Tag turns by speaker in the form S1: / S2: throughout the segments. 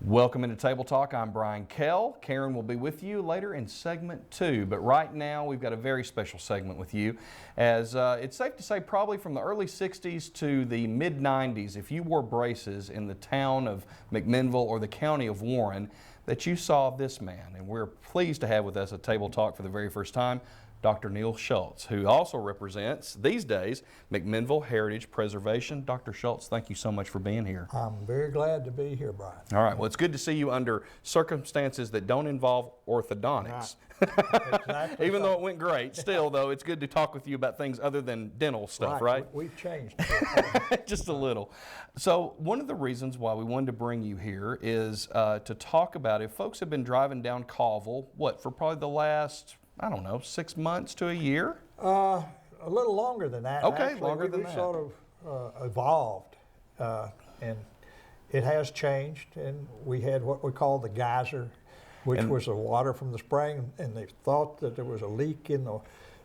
S1: Welcome into Table Talk. I'm Brian Kell. Karen will be with you later in segment 2, but right now we've got a very special segment with you, as it's safe to say probably from the early 60s to the mid 90s, if you wore braces in the town of McMinnville or the county of Warren, that you saw this man. And we're pleased to have with us at Table Talk for the very first time Dr. Neil Schultz, who also represents, these days, McMinnville Heritage Preservation. Dr. Schultz, thank you so much for being here.
S2: I'm very glad to be here, Brian.
S1: All right, well, it's good to see you under circumstances that don't involve orthodontics.
S2: Right. Exactly.
S1: Even though it went great, still, though, it's good to talk with you about things other than dental stuff, right?
S2: We've changed
S1: Just a little. So one of the reasons why we wanted to bring you here is to talk about, if folks have been driving down Colville, for probably the last, I don't know, 6 months to a year?
S2: A little longer than that.
S1: Okay,
S2: actually.
S1: longer than that.
S2: We sort of evolved, and it has changed, and we had what we call the geyser, which was the water from the spring, and they thought that there was a leak in the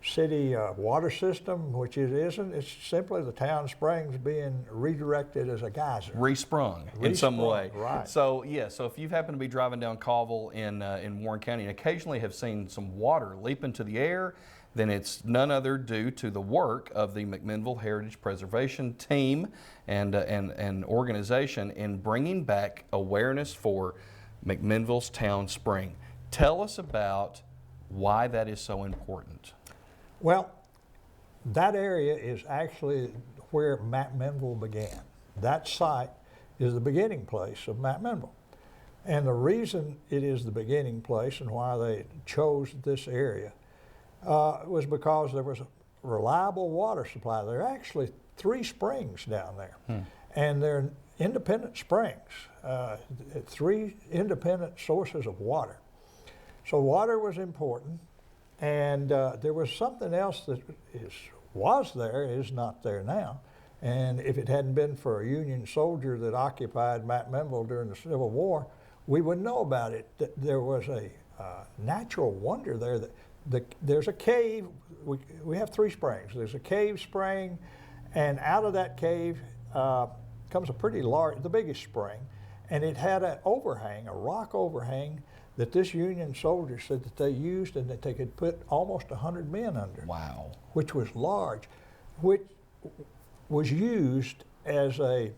S2: city water system, which it isn't. It's simply the town springs being redirected as a geyser.
S1: Resprung in some way.
S2: Right.
S1: So, yeah, so if you've happened to be driving down Colville in Warren County and occasionally have seen some water leap into the air, then it's none other due to the work of the McMinnville Heritage Preservation team and organization in bringing back awareness for McMinnville's town spring. Tell us about why that is so important.
S2: Well, that area is actually where McMinnville began. That site is the beginning place of McMinnville. And the reason it is the beginning place and why they chose this area was because there was a reliable water supply. There are actually 3 springs down there, and they're independent springs, 3 independent sources of water. So water was important. And there was something else that is not there now. And if it hadn't been for a Union soldier that occupied McMinnville during the Civil War, we wouldn't know about it. There was a natural wonder there. There's a cave. We have 3 springs. There's a cave spring, and out of that cave comes a pretty large, the biggest spring, and it had an overhang, a rock overhang, that this Union soldier said that they used and that they could put almost 100 men under.
S1: Wow.
S2: Which was large, which was used as a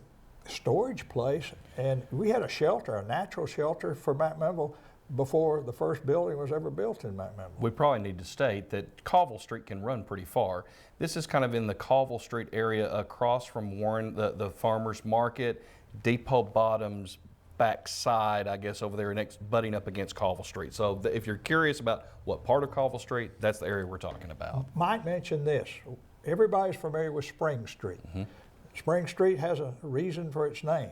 S2: storage place. And we had a shelter, a natural shelter for McMinnville before the first building was ever built in McMinnville.
S1: We probably need to state that Colville Street can run pretty far. This is kind of in the Colville Street area across from Warren, the farmer's market, Depot Bottoms, backside, I guess, over there next, butting up against Colville Street. So if you're curious about what part of Colville Street, that's the area we're talking about.
S2: Might mention this. Everybody's familiar with Spring Street. Spring Street has a reason for its name.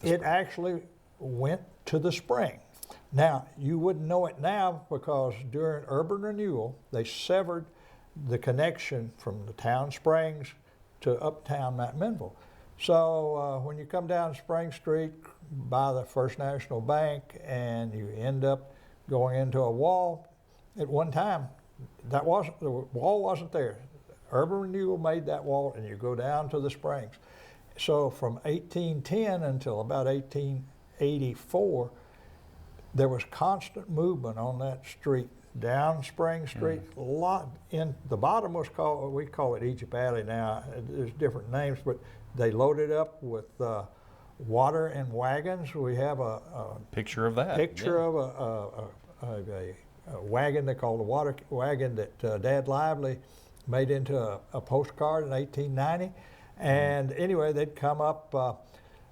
S2: It actually went to the spring. Now, you wouldn't know it now because during urban renewal, they severed the connection from the town springs to uptown McMinnville. So when you come down Spring Street by the First National Bank and you end up going into a wall, at one time, the wall wasn't there. Urban renewal made that wall, and you go down to the springs. So from 1810 until about 1884, there was constant movement on that street, down Spring Street. A lot in the bottom was called, we call it Egypt Alley now. There's different names, but they loaded up with water and wagons. We have a
S1: picture of that.
S2: Picture of a wagon they call the water wagon that Dad Lively made into a postcard in 1890. And anyway, they'd come up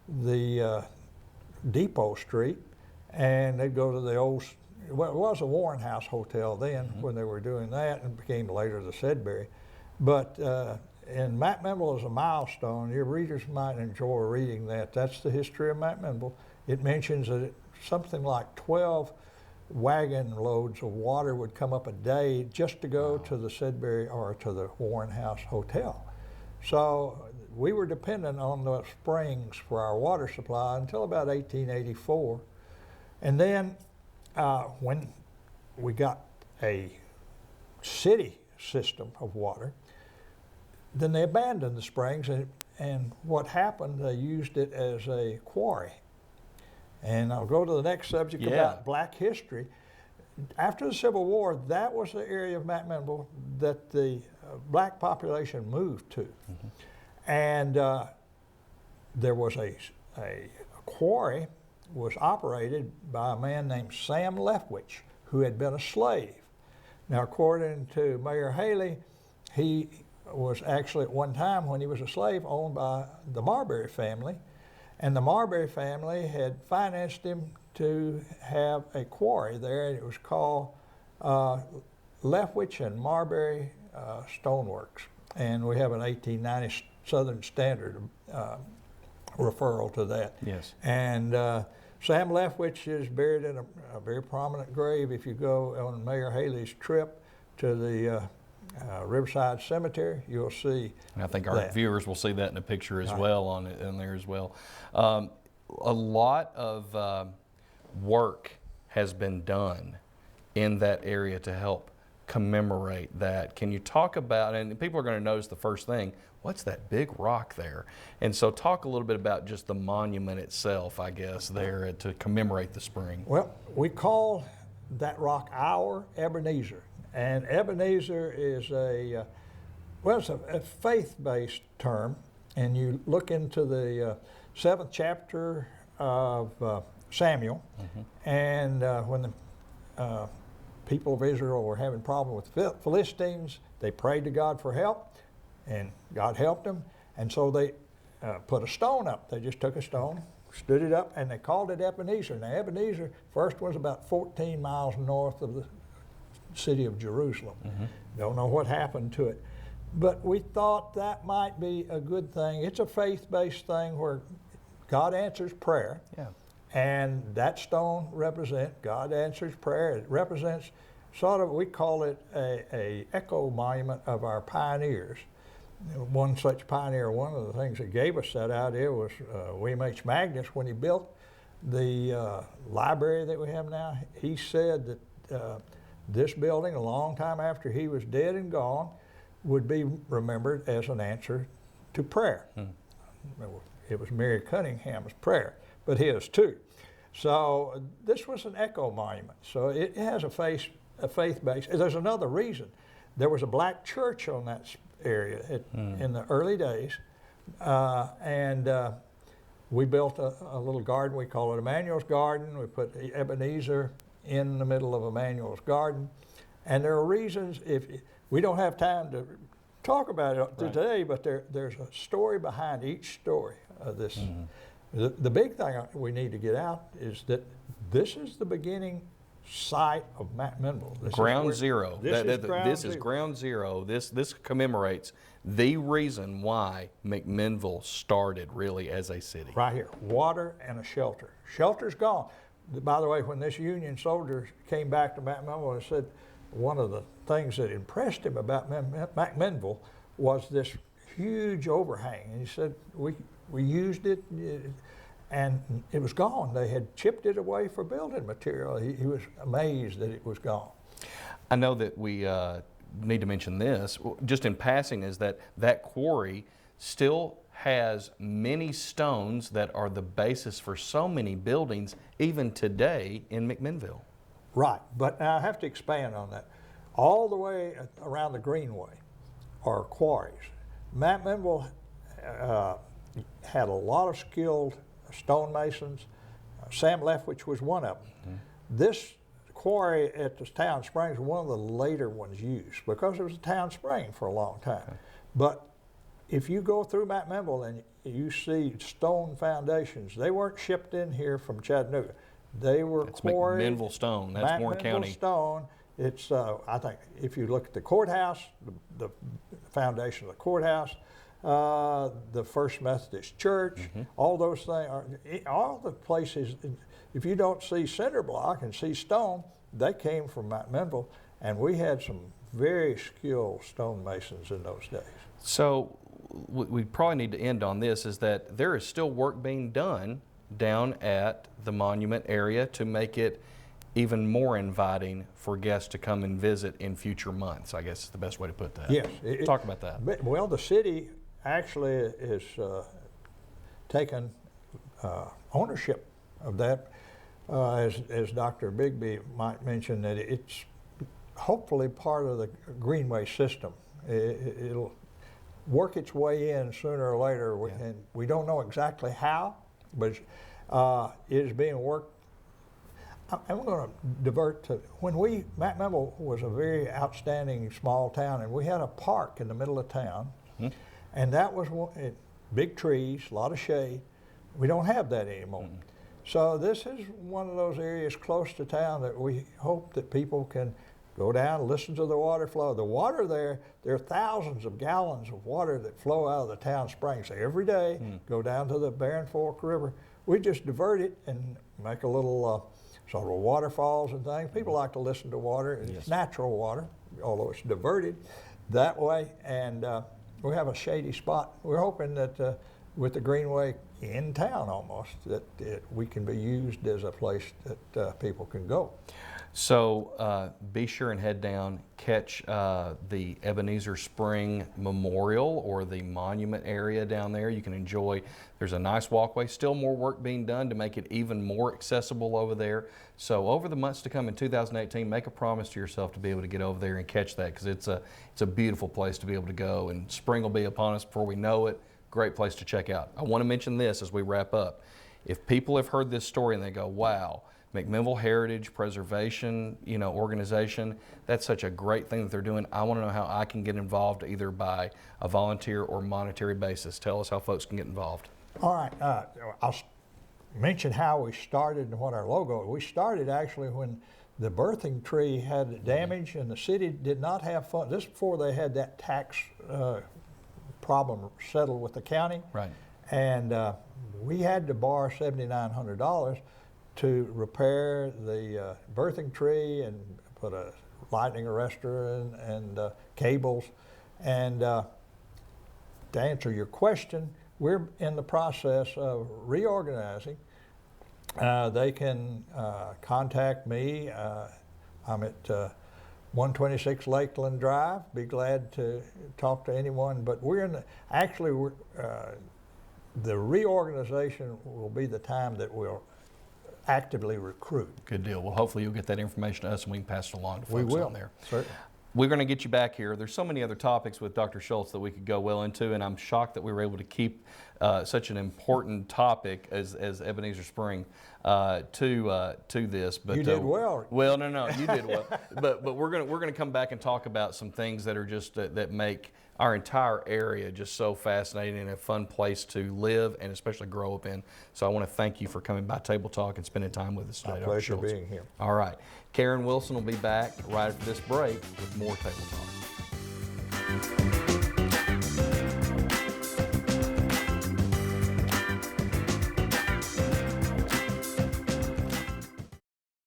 S2: the Depot Street, and they'd go to the old, well, it was a Warren House Hotel then when they were doing that, and became later the Sedberry. But and McMinnville is a milestone. Your readers might enjoy reading that. That's the history of McMinnville. It mentions that something like 12 wagon loads of water would come up a day just to go to the Sudbury or to the Warren House Hotel. So we were dependent on the springs for our water supply until about 1884. And then when we got a city system of water, then they abandoned the springs, and what happened, they used it as a quarry. And I'll go to the next subject about black history. After the Civil War, that was the area of McMinnville that the black population moved to. And there was a quarry was operated by a man named Sam Leftwich, who had been a slave. Now, according to Mayor Haley, he was actually at one time when he was a slave owned by the Marbury family, and the Marbury family had financed him to have a quarry there, and it was called Leftwich and Marbury Stoneworks. And we have an 1890 Southern Standard referral to that.
S1: Yes.
S2: And Sam Leftwich is buried in a very prominent grave. If you go on Mayor Haley's trip to the Riverside Cemetery, you'll see.
S1: And I think our viewers will see that in a picture as well on there as well. A lot of work has been done in that area to help commemorate that. Can you talk about, and people are going to notice the first thing, what's that big rock there? And so talk a little bit about just the monument itself, I guess, there to commemorate the spring.
S2: Well, we call that rock our Ebenezer. And Ebenezer is it's a faith-based term. And you look into the 7th chapter of Samuel, and when the people of Israel were having problems with the Philistines, they prayed to God for help, and God helped them. And so they put a stone up. They just took a stone, stood it up, and they called it Ebenezer. Now, Ebenezer first was about 14 miles north of the city of Jerusalem. Don't know what happened to it. But we thought that might be a good thing. It's a faith-based thing where God answers prayer.
S1: Yeah.
S2: And that stone represents God answers prayer. It represents sort of, we call it a echo monument of our pioneers. One such pioneer, one of the things that gave us that idea was William H. Magnus. When he built the library that we have now, he said that this building, a long time after he was dead and gone, would be remembered as an answer to prayer. It was Mary Cunningham's prayer, but his too. So this was an echo monument. So it has a faith base. There's another reason. There was a black church on that area in the early days, and we built a little garden. We call it Emmanuel's Garden. We put Ebenezer in the middle of Emmanuel's Garden. And there are reasons, if we don't have time to talk about it today, but there's a story behind each story of this. The big thing we need to get out is that this is the beginning site of McMinnville.
S1: Ground zero.
S2: This
S1: is ground zero. This commemorates the reason why McMinnville started really as a city.
S2: Right here, water and a shelter. Shelter's gone. By the way, when this Union soldier came back to McMinnville and said one of the things that impressed him about McMinnville was this huge overhang. And he said, we used it and it was gone. They had chipped it away for building material. He was amazed that it was gone.
S1: I know that we need to mention this, just in passing, is that quarry still has many stones that are the basis for so many buildings even today in McMinnville.
S2: Right, but I have to expand on that. All the way around the Greenway are quarries. McMinnville had a lot of skilled stonemasons. Sam Leftwich was one of them. This quarry at the town springs was one of the later ones used because it was a town spring for a long time. But if you go through McMinnville and you see stone foundations, they weren't shipped in here from Chattanooga. They were quarried.
S1: McMinnville stone. That's Warren County.
S2: McMinnville stone. It's I think if you look at the courthouse, the foundation of the courthouse, the First Methodist Church, all those things, all the places. If you don't see cinder block and see stone, they came from McMinnville, and we had some very skilled stonemasons in those days.
S1: So we probably need to end on this, is that there is still work being done down at the monument area to make it even more inviting for guests to come and visit in future months, I guess is the best way to put that.
S2: Yes.
S1: Talk about that.
S2: Well, the city actually is taken ownership of that. As Dr. Bigby might mention, that it's hopefully part of the Greenway system. It'll work its way in sooner or later, and we don't know exactly how, but it is being worked. I'm going to divert to when McMinnville was a very outstanding small town, and we had a park in the middle of town, and that was big trees, a lot of shade. We don't have that anymore. So this is one of those areas close to town that we hope that people can go down and listen to the water flow. The water there are thousands of gallons of water that flow out of the town springs every day, go down to the Barren Fork River. We just divert it and make a little sort of waterfalls and things. People like to listen to water. It's natural water, although it's diverted that way. And we have a shady spot. We're hoping that with the Greenway in town almost, that we can be used as a place that people can go.
S1: So be sure and head down, catch the Ebenezer Spring Memorial or the monument area down there. You can enjoy, there's a nice walkway, still more work being done to make it even more accessible over there. So over the months to come in 2018, make a promise to yourself to be able to get over there and catch that, because it's a beautiful place to be able to go, and spring will be upon us before we know it. Great place to check out. I want to mention this as we wrap up. If people have heard this story and they go, wow, McMinnville Heritage Preservation, organization, that's such a great thing that they're doing. I want to know how I can get involved, either by a volunteer or monetary basis. Tell us how folks can get involved.
S2: All right, I'll mention how we started and what our logo. We started actually when the birthing tree had damage and the city did not have funds. This is before they had that tax problem settled with the county.
S1: Right.
S2: And we had to borrow $7,900 to repair the birthing tree and put a lightning arrestor in and cables. And to answer your question, we're in the process of reorganizing. They can contact me. I'm at 126 Lakeland Drive. Be glad to talk to anyone. But the reorganization will be the time that we'll actively recruit.
S1: Good deal. Well, hopefully you'll get that information to us and we can pass it along to folks down there.
S2: Certainly.
S1: We're going to get you back here. There's so many other topics with Dr. Schultz that we could go well into, and I'm shocked that we were able to keep such an important topic as Ebenezer Spring to this. But
S2: you did well.
S1: Well, no, you did well. But we're going to come back and talk about some things that are just that make our entire area just so fascinating and a fun place to live and especially grow up in. So I want to thank you for coming by Table Talk and spending time with us today.
S2: My pleasure being here.
S1: All right. Karen Wilson will be back right after this break with more Table Talk.